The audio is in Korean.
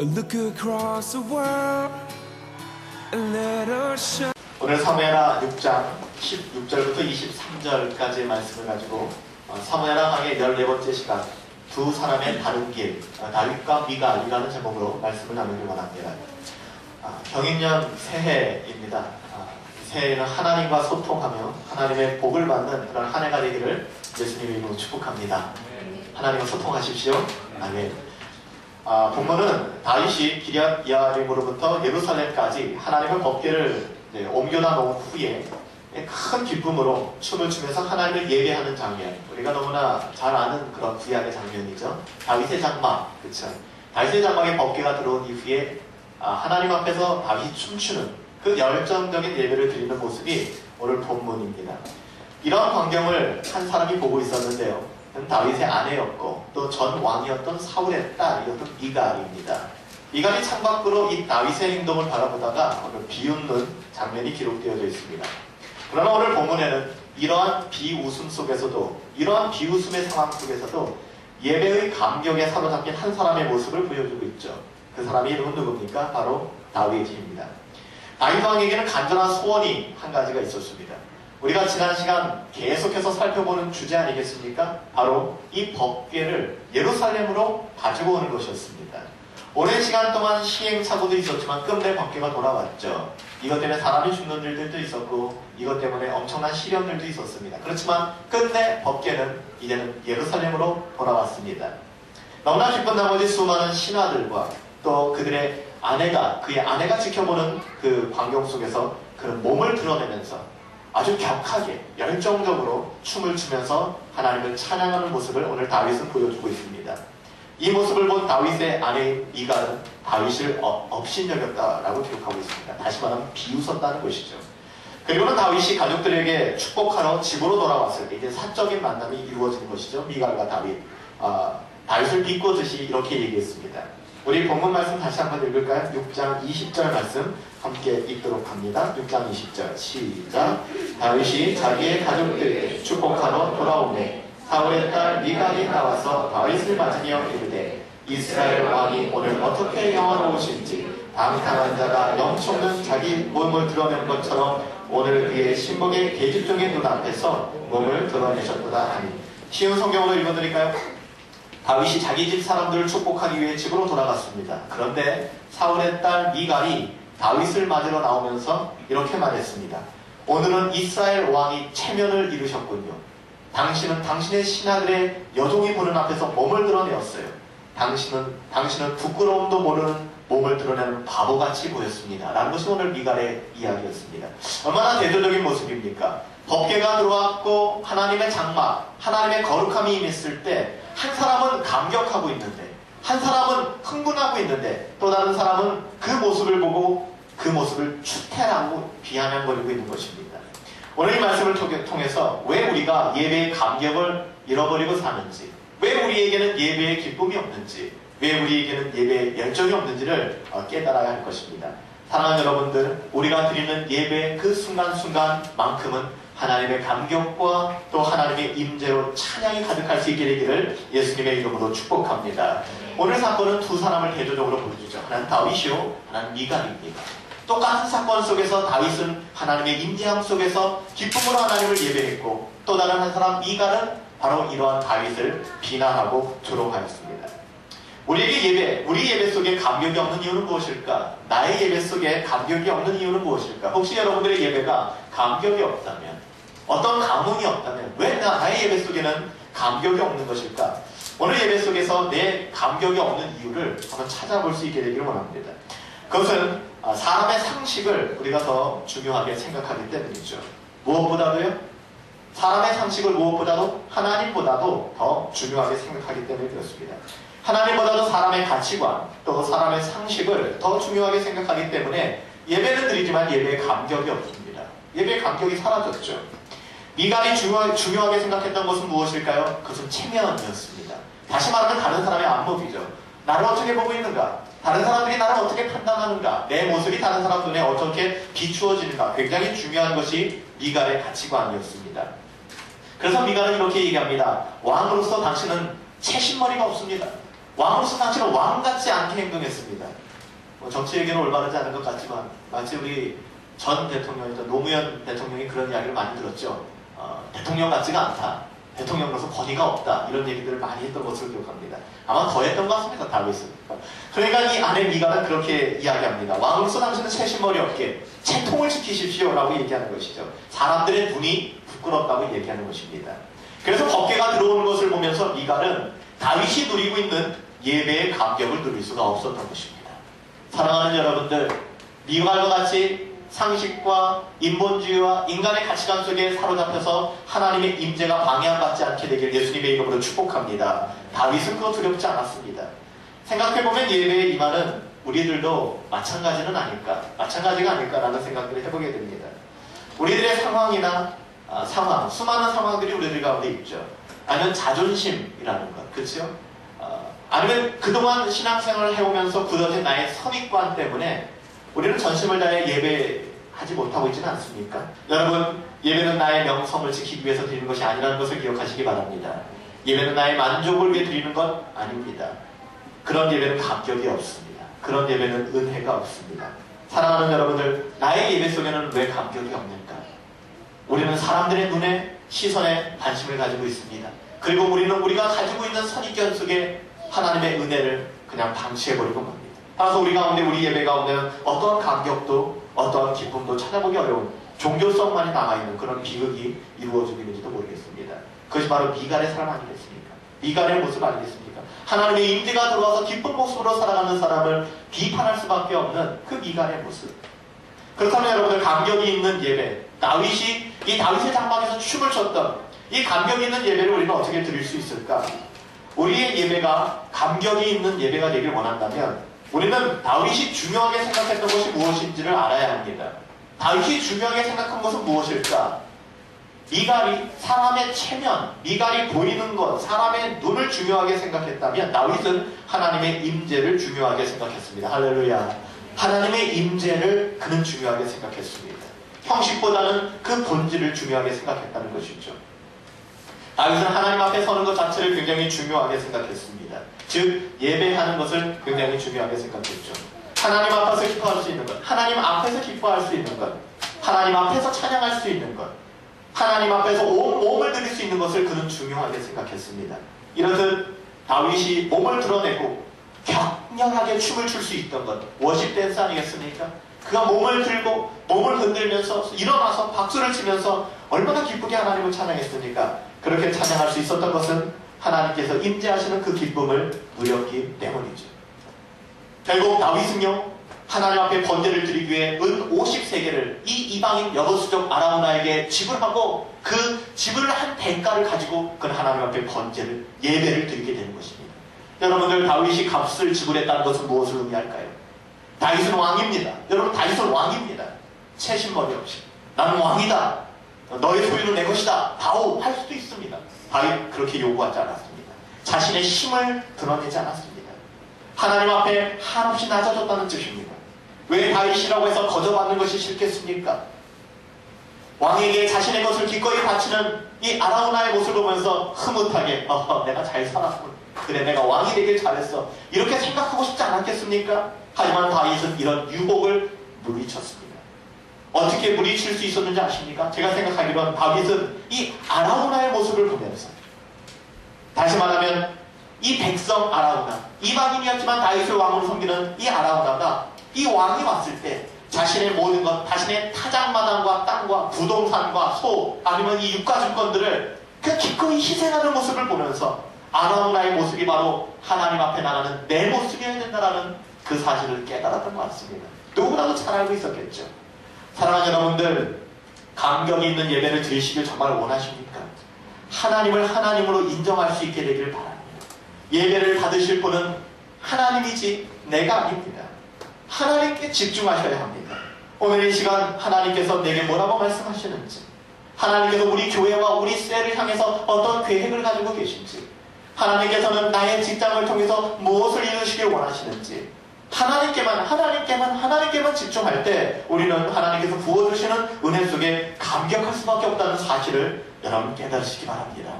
Look across the world and let us shine. 오늘 사무엘하 6장 16절부터 23절까지의 말씀을 가지고 사무엘하 강의 14번째 시간 두 사람의 다른 길, 다윗과 미갈이라는 제목으로 말씀을 나누길 원합니다. 경인년 새해입니다. 새해는 하나님과 소통하며 하나님의 복을 받는 그런 한 해가 되기를 예수님의 이름으로 축복합니다. 하나님과 소통하십시오. 아멘. 본문은 다윗이 기럇 야림으로부터 예루살렘까지 하나님의 법궤를 옮겨다 놓은 후에 큰 기쁨으로 춤을 추면서 하나님을 예배하는 장면, 우리가 너무나 잘 아는 그런 구약의 장면이죠. 다윗의 장막, 그쵸? 다윗의 장막에 법궤가 들어온 이후에 하나님 앞에서 다윗이 춤추는 그 열정적인 예배를 드리는 모습이 오늘 본문입니다. 이런 광경을 한 사람이 보고 있었는데요. 다윗의 아내였고 또 전 왕이었던 사울의 딸이었던 미갈입니다. 미갈이 창밖으로 이 다윗의 행동을 바라보다가 오늘 비웃는 장면이 기록되어져 있습니다. 그러나 오늘 본문에는 이러한 비웃음 속에서도, 이러한 비웃음의 상황 속에서도 예배의 감격에 사로잡힌 한 사람의 모습을 보여주고 있죠. 그 사람의 이름은 누굽니까? 바로 다윗입니다. 다윗 왕에게는 간절한 소원이 한 가지가 있었습니다. 우리가 지난 시간 계속해서 살펴보는 주제 아니겠습니까? 바로 이 법궤를 예루살렘으로 가지고 오는 것이었습니다. 오랜 시간 동안 시행착오도 있었지만 끝내 법궤가 돌아왔죠. 이것 때문에 사람이 죽는 일들도 있었고 이것 때문에 엄청난 시련들도 있었습니다. 그렇지만 끝내 법궤는 이제는 예루살렘으로 돌아왔습니다. 너무나 기쁜 나머지 수많은 신하들과 또 그들의 아내가, 그의 아내가 지켜보는 그 광경 속에서 그런 몸을 드러내면서 아주 격하게 열정적으로 춤을 추면서 하나님을 찬양하는 모습을 오늘 다윗은 보여주고 있습니다. 이 모습을 본 다윗의 아내 미갈은 다윗을 업신여겼다라고 기록하고 있습니다. 다시 말하면 비웃었다는 것이죠. 그리고는 다윗이 가족들에게 축복하러 집으로 돌아왔을 때 이제 사적인 만남이 이루어지는 것이죠. 미갈과 다윗. 다윗을 비꼬듯이 이렇게 얘기했습니다. 우리 본문 말씀 다시 한번 읽을까요? 6장 20절 말씀 함께 읽도록 합니다. 6장 20절 시작. 다윗이 자기의 가족들에게 축복하러 돌아오매 사울의 딸 미갈이 나와서 다윗을 맞으며 이르되 이스라엘 왕이 오늘 어떻게 영화로우신지 방탕한 자가 영총는 자기 몸을 드러낸 것처럼 오늘 그의 신복의 계집종의 눈앞에서 몸을 드러내셨도다 하니. 쉬운 성경으로 읽어드릴까요? 다윗이 자기 집 사람들을 축복하기 위해 집으로 돌아갔습니다. 그런데 사울의 딸 미갈이 다윗을 맞으러 나오면서 이렇게 말했습니다. 오늘은 이스라엘 왕이 체면을 이루셨군요. 당신은 당신의 신하들의 여종이 보는 앞에서 몸을 드러내었어요. 당신은 부끄러움도 모르는 몸을 드러내는 바보같이 보였습니다. 라는 것이 오늘 미갈의 이야기였습니다. 얼마나 대조적인 모습입니까? 법궤가 들어왔고 하나님의 장막, 하나님의 거룩함이 임했을 때 한 사람은 감격하고 있는데, 한 사람은 흥분하고 있는데, 또 다른 사람은 그 모습을 보고 그 모습을 추태하고 비아냥거리고 있는 것입니다. 오늘 이 말씀을 통해서 왜 우리가 예배의 감격을 잃어버리고 사는지, 왜 우리에게는 예배의 기쁨이 없는지, 왜 우리에게는 예배의 열정이 없는지를 깨달아야 할 것입니다. 사랑하는 여러분들, 우리가 드리는 예배의 그 순간순간만큼은 하나님의 감격과 또 하나님의 임재로 찬양이 가득할 수 있게 되기를 예수님의 이름으로 축복합니다. 오늘 사건은 두 사람을 대조적으로 보여주죠. 하나는 다윗이요, 하나는 미갈입니다. 똑같은 사건 속에서 다윗은 하나님의 임재함 속에서 기쁨으로 하나님을 예배했고, 또 다른 한 사람 미갈은 바로 이러한 다윗을 비난하고 조롱하였습니다. 우리에게 우리 예배 속에 감격이 없는 이유는 무엇일까? 나의 예배 속에 감격이 없는 이유는 무엇일까? 혹시 여러분들의 예배가 감격이 없다면, 어떤 감흥이 없다면 왜 나의 예배 속에는 감격이 없는 것일까? 오늘 예배 속에서 내 감격이 없는 이유를 한번 찾아볼 수 있게 되기를 원합니다. 그것은 사람의 상식을 우리가 더 중요하게 생각하기 때문이죠. 무엇보다도요? 사람의 상식을 무엇보다도 하나님보다도 더 중요하게 생각하기 때문에 그렇습니다. 하나님보다도 사람의 가치관, 또 사람의 상식을 더 중요하게 생각하기 때문에 예배는 드리지만 예배에 감격이 없습니다. 예배의 감격이 사라졌죠. 미갈이 중요하게 생각했던 것은 무엇일까요? 그것은 체면이었습니다. 다시 말하면 다른 사람의 안목이죠. 나를 어떻게 보고 있는가? 다른 사람들이 나를 어떻게 판단하는가? 내 모습이 다른 사람 눈에 어떻게 비추어지는가? 굉장히 중요한 것이 미갈의 가치관이었습니다. 그래서 미갈은 이렇게 얘기합니다. 왕으로서 당신은 채신머리가 없습니다. 왕으로서 당신은 왕같지 않게 행동했습니다. 정치 얘기는 올바르지 않은 것 같지만 마치 우리 전 대통령이던 노무현 대통령이 그런 이야기를 많이 들었죠. 대통령 같지가 않다. 대통령으로서 권위가 없다. 이런 얘기들을 많이 했던 것으로 기억합니다. 아마 더 했던 것 같습니다. 다윗은. 그러니까 이 아내 미가는 그렇게 이야기합니다. 왕으로서 당신은 채신머리 없게 채통을 지키십시오 라고 얘기하는 것이죠. 사람들의 눈이 부끄럽다고 얘기하는 것입니다. 그래서 법궤가 들어오는 것을 보면서 미가는 다윗이 누리고 있는 예배의 감격을 누릴 수가 없었던 것입니다. 사랑하는 여러분들, 미가와 같이 상식과 인본주의와 인간의 가치관 속에 사로잡혀서 하나님의 임재가 방해받지 않게 되길 예수님의 이름으로 축복합니다. 다윗은 그거 두렵지 않았습니다. 생각해보면 예배의 임하는 우리들도 마찬가지가 아닐까라는 생각들을 해보게 됩니다. 우리들의 상황이나 상황, 수많은 상황들이 우리들 가운데 있죠. 아니면 자존심이라는 것, 그렇죠? 아니면 그동안 신앙생활을 해오면서 굳어진 나의 선입관 때문에 우리는 전심을 다해 예배하지 못하고 있지는 않습니까? 여러분, 예배는 나의 명성을 지키기 위해서 드리는 것이 아니라는 것을 기억하시기 바랍니다. 예배는 나의 만족을 위해 드리는 것 아닙니다. 그런 예배는 감격이 없습니다. 그런 예배는 은혜가 없습니다. 사랑하는 여러분들, 나의 예배 속에는 왜 감격이 없는가? 우리는 사람들의 눈에, 시선에 관심을 가지고 있습니다. 그리고 우리는 우리가 가지고 있는 선입견 속에 하나님의 은혜를 그냥 방치해버리고 맙니다. 따라서 우리 가운데, 우리 예배 가운데는 어떠한 감격도 어떠한 기쁨도 찾아보기 어려운 종교성만이 남아있는 그런 비극이 이루어지고 있는지도 모르겠습니다. 그것이 바로 미갈의 삶 아니겠습니까? 미갈의 모습 아니겠습니까? 하나님의 임재가 들어와서 기쁜 모습으로 살아가는 사람을 비판할 수밖에 없는 그 미갈의 모습. 그렇다면 여러분들, 감격이 있는 예배, 다윗이 이 다윗의 장막에서 춤을 췄던 이 감격이 있는 예배를 우리는 어떻게 드릴 수 있을까? 우리의 예배가 감격이 있는 예배가 되길 원한다면 우리는 다윗이 중요하게 생각했던 것이 무엇인지를 알아야 합니다. 다윗이 중요하게 생각한 것은 무엇일까? 미갈이 사람의 체면, 미갈이 보이는 것, 사람의 눈을 중요하게 생각했다면 다윗은 하나님의 임재를 중요하게 생각했습니다. 할렐루야. 하나님의 임재를 그는 중요하게 생각했습니다. 형식보다는 그 본질을 중요하게 생각했다는 것이죠. 다윗은 하나님 앞에 서는 것 자체를 굉장히 중요하게 생각했습니다. 즉, 예배하는 것을 굉장히 중요하게 생각했죠. 하나님 앞에서 기뻐할 수 있는 것, 하나님 앞에서 기뻐할 수 있는 것, 하나님 앞에서 찬양할 수 있는 것, 하나님 앞에서 온 몸을 드릴 수 있는 것을 그는 중요하게 생각했습니다. 이렇듯 다윗이 몸을 드러내고 격렬하게 춤을 출 수 있던 것, 워십 댄스 아니겠습니까? 그가 몸을 들고 몸을 흔들면서 일어나서 박수를 치면서 얼마나 기쁘게 하나님을 찬양했습니까? 그렇게 찬양할 수 있었던 것은 하나님께서 임재하시는 그 기쁨을 누렸기 때문이죠. 결국 다윗은요, 하나님 앞에 번제를 드리기 위해 은 50세겔을 이 이방인 여호수족 아라우나에게 지불하고 그 지불한 대가를 가지고 그는 하나님 앞에 번제를, 예배를 드리게 되는 것입니다. 여러분들, 다윗이 값을 지불했다는 것은 무엇을 의미할까요? 다윗은 왕입니다. 여러분, 다윗은 왕입니다. 채신머리 없이 나는 왕이다, 너의 소유는 내 것이다, 다오 할 수도 있습니다. 다윗 그렇게 요구하지 않았습니다. 자신의 힘을 드러내지 않았습니다. 하나님 앞에 한없이 낮아졌다는 뜻입니다. 왜 다윗이라고 해서 거저받는 것이 싫겠습니까? 왕에게 자신의 것을 기꺼이 바치는 이 아라우나의 모습을 보면서 흐뭇하게 내가 잘 살았군, 그래 내가 왕이 되길 잘했어, 이렇게 생각하고 싶지 않았겠습니까? 하지만 다윗은 이런 유혹을 물리쳤습니다. 어떻게 물리칠 수 있었는지 아십니까? 제가 생각하기로는 다윗은 이 아라우나의 모습을 보면서, 다시 말하면 이 백성 아라우나, 이방인이었지만 다윗을 왕으로 섬기는 이 아라우나가 이 왕이 왔을 때 자신의 모든 것, 자신의 타작마당과 땅과 부동산과 소, 아니면 이 유가증권들을 그 기꺼이 희생하는 모습을 보면서 아라우나의 모습이 바로 하나님 앞에 나가는 내 모습이어야 된다는 그 사실을 깨달았던 것 같습니다. 누구라도 잘 알고 있었겠죠. 사랑하는 여러분들, 감격이 있는 예배를 드리시길 정말 원하십니까? 하나님을 하나님으로 인정할 수 있게 되기를 바랍니다. 예배를 받으실 분은 하나님이지 내가 아닙니다. 하나님께 집중하셔야 합니다. 오늘 이 시간 하나님께서 내게 뭐라고 말씀하시는지, 하나님께서 우리 교회와 우리 셀을 향해서 어떤 계획을 가지고 계신지, 하나님께서는 나의 직장을 통해서 무엇을 이루시길 원하시는지, 하나님께만 집중할 때 우리는 하나님께서 부어주시는 은혜 속에 감격할 수밖에 없다는 사실을 여러분 깨달으시기 바랍니다.